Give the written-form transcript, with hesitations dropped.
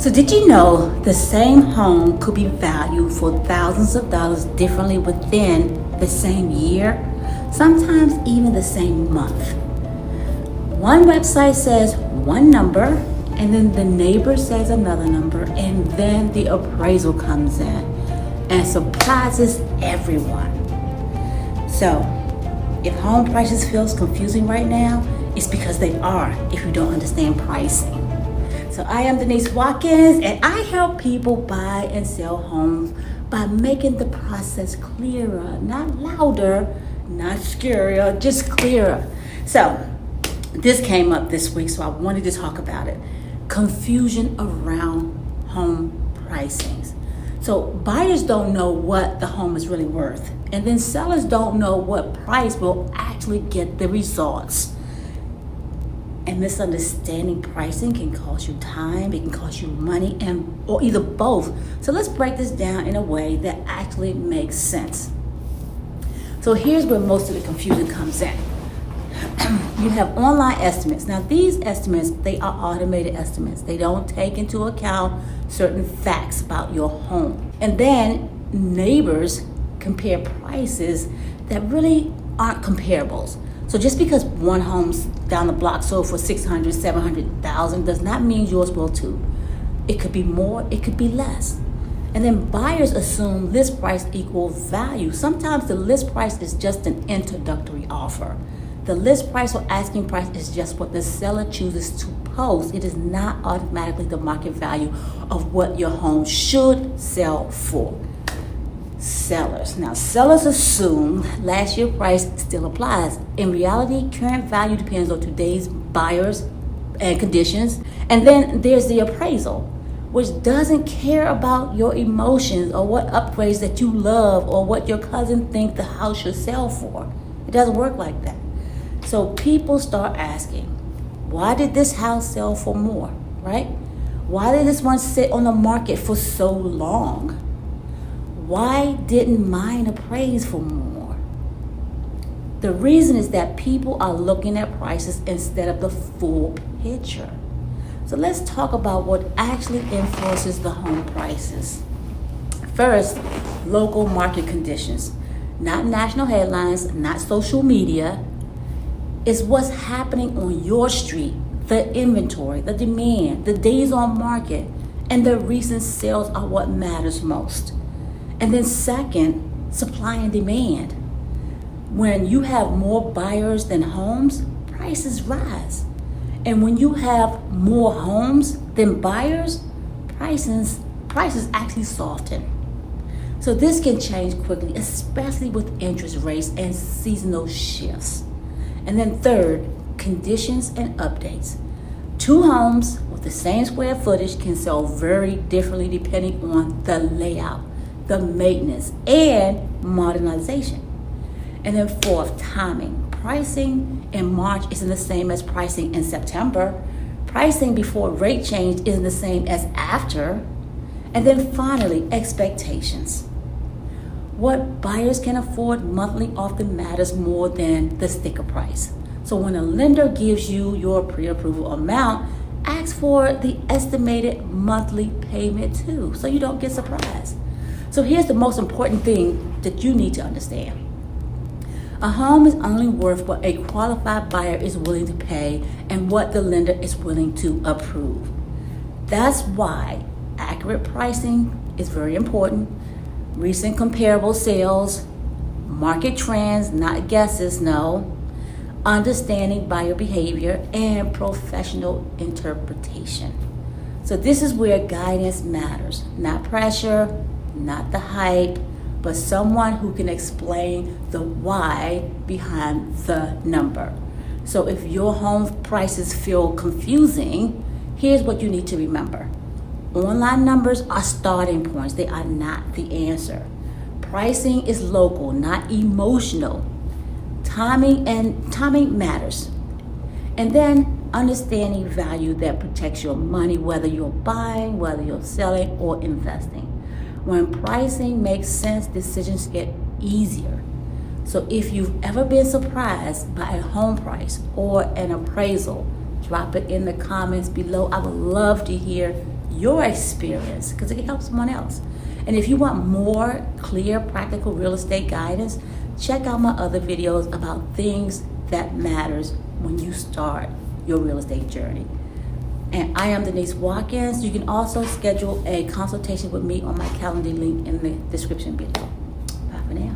So did you know the same home could be valued for thousands of dollars differently within the same year? Sometimes even the same month. One website says one number, and then the neighbor says another number, and then the appraisal comes in and surprises everyone. So if home prices feels confusing right now, it's because they are if you don't understand pricing. So I am Denise Watkins, and I help people buy and sell homes by making the process clearer, not louder, not scarier, just clearer. So this came up this week, so I wanted to talk about it. Confusion around home pricings. So buyers don't know what the home is really worth, and then sellers don't know what price will actually get the results. And misunderstanding pricing can cost you time, it can cost you money, or either both. So let's break this down in a way that actually makes sense. So here's where most of the confusion comes in. You have online estimates. Now these estimates, they are automated estimates. They don't take into account certain facts about your home. And then neighbors compare prices that really aren't comparables. So just because one home's down the block sold for $600,000, $700,000 does not mean yours will too. It could be more, it could be less. And then buyers assume list price equals value. Sometimes the list price is just an introductory offer. The list price or asking price is just what the seller chooses to post. It is not automatically the market value of what your home should sell for. Sellers. Now, sellers assume last year's price still applies. In reality, current value depends on today's buyers and conditions. And then there's the appraisal, which doesn't care about your emotions or what upgrades that you love or what your cousin thinks the house should sell for. It doesn't work like that. So people start asking, why did this house sell for more, right? Why did this one sit on the market for so long? Why didn't mine appraise for more? The reason is that people are looking at prices instead of the full picture. So let's talk about what actually influences the home prices. First, local market conditions. Not national headlines, not social media. It's what's happening on your street, the inventory, the demand, the days on market, and the recent sales are what matters most. And then second, supply and demand. When you have more buyers than homes, prices rise. And when you have more homes than buyers, prices actually soften. So this can change quickly, especially with interest rates and seasonal shifts. And then third, conditions and updates. Two homes with the same square footage can sell very differently depending on the layout, the maintenance, and modernization. And then fourth, timing. Pricing in March isn't the same as pricing in September. Pricing before rate change isn't the same as after. And then finally, expectations. What buyers can afford monthly often matters more than the sticker price. So when a lender gives you your pre-approval amount, ask for the estimated monthly payment too, so you don't get surprised. So here's the most important thing that you need to understand. A home is only worth what a qualified buyer is willing to pay and what the lender is willing to approve. That's why accurate pricing is very important. Recent comparable sales, market trends, not guesses, no. Understanding buyer behavior and professional interpretation. So this is where guidance matters, not pressure, not the hype, but someone who can explain the why behind the number. So if your home prices feel confusing, here's what you need to remember. Online numbers are starting points. They are not the answer. Pricing is local, not emotional. Timing matters. And then understanding value that protects your money, whether you're buying, whether you're selling, or investing. When pricing makes sense, decisions get easier. So if you've ever been surprised by a home price or an appraisal, drop it in the comments below. I would love to hear your experience because it can help someone else. And if you want more clear, practical real estate guidance, check out my other videos about things that matters when you start your real estate journey. And I am Denise Watkins. You can also schedule a consultation with me on my calendar link in the description below. Bye for now.